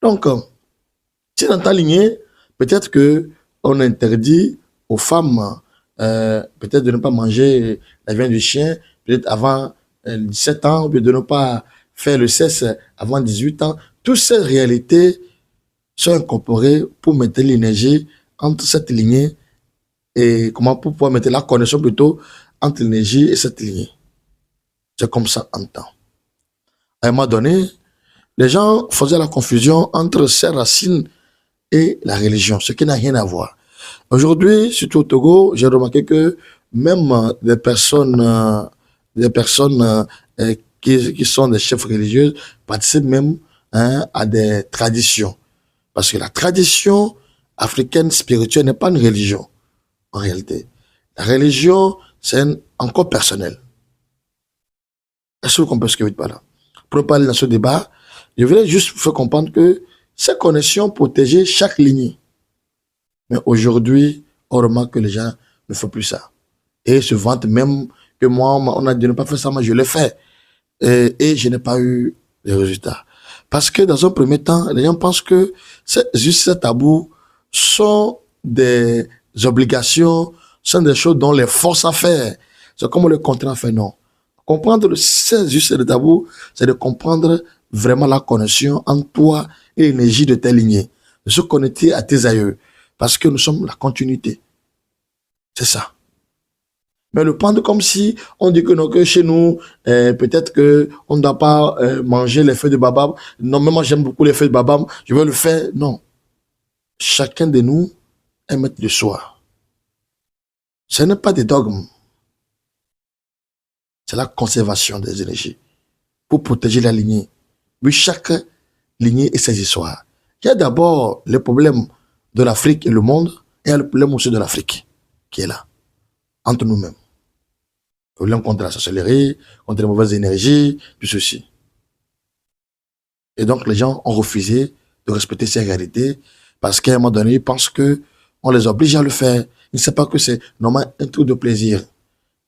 Donc, si dans ta lignée, peut-être qu'on interdit aux femmes peut-être de ne pas manger la viande du chien, peut-être avant 17 ans, ou bien de ne pas faire le sexe avant 18 ans. Toutes ces réalités sont incorporées pour mettre l'énergie entre cette lignée et comment pour pouvoir mettre la connexion plutôt entre l'énergie et cette lignée. C'est comme ça en temps. À un moment donné, les gens faisaient la confusion entre ces racines et la religion, ce qui n'a rien à voir. Aujourd'hui, surtout au Togo, j'ai remarqué que même des personnes qui sont des chefs religieux participent même à des traditions. Parce que la tradition africaine spirituelle n'est pas une religion, en réalité. La religion, c'est encore personnel. Est-ce que vous comprenez ce que je veux dire par là? Pour ne pas aller dans ce débat, je voulais juste vous faire comprendre que ces connexions protégeaient chaque lignée. Mais aujourd'hui, on remarque que les gens ne font plus ça. Et se vantent même que moi, on a dit de ne pas faire ça, moi je l'ai fait. Et je n'ai pas eu de résultats. Parce que dans un premier temps, les gens pensent que juste ces tabous sont des obligations, sont des choses dont les forces à faire. C'est comme le contrat fait, non. Comprendre c'est juste le tabou, c'est de comprendre vraiment la connexion entre toi et l'énergie de tes lignées. De se connecter à tes aïeux. Parce que nous sommes la continuité. C'est ça. Mais le prendre comme si on dit que non, que chez nous, peut-être que on ne doit pas manger les feuilles de babab. Non, mais moi j'aime beaucoup les feuilles de babab, je veux le faire. Non. Chacun de nous est maître de soi. Ce n'est pas des dogmes. C'est la conservation des énergies. Pour protéger la lignée. Oui, chaque lignée et ses histoires. Il y a d'abord le problème de l'Afrique et le monde, et il y a le problème aussi de l'Afrique qui est là, entre nous-mêmes. Le problème contre la sorcellerie, contre les mauvaises énergies, tout ceci. Et donc les gens ont refusé de respecter ces réalités parce qu'à un moment donné, ils pensent qu'on les oblige à le faire. Ils ne savent pas que c'est normalement un truc de plaisir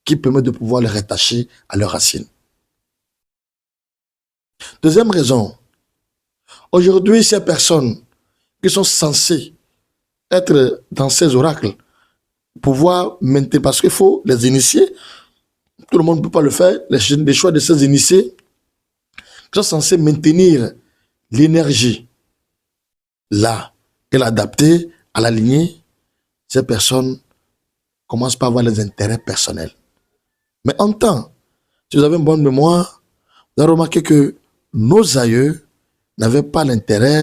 qui permet de pouvoir les rattacher à leurs racines. Deuxième raison, aujourd'hui, ces personnes qui sont censées être dans ces oracles, pouvoir maintenir, parce qu'il faut les initier, tout le monde ne peut pas le faire, les choix de ces initiés qui sont censés maintenir l'énergie là et l'adapter à la lignée, ces personnes commencent par avoir les intérêts personnels. Mais en temps, si vous avez une bonne mémoire, vous avez remarqué que nos aïeux n'avaient pas l'intérêt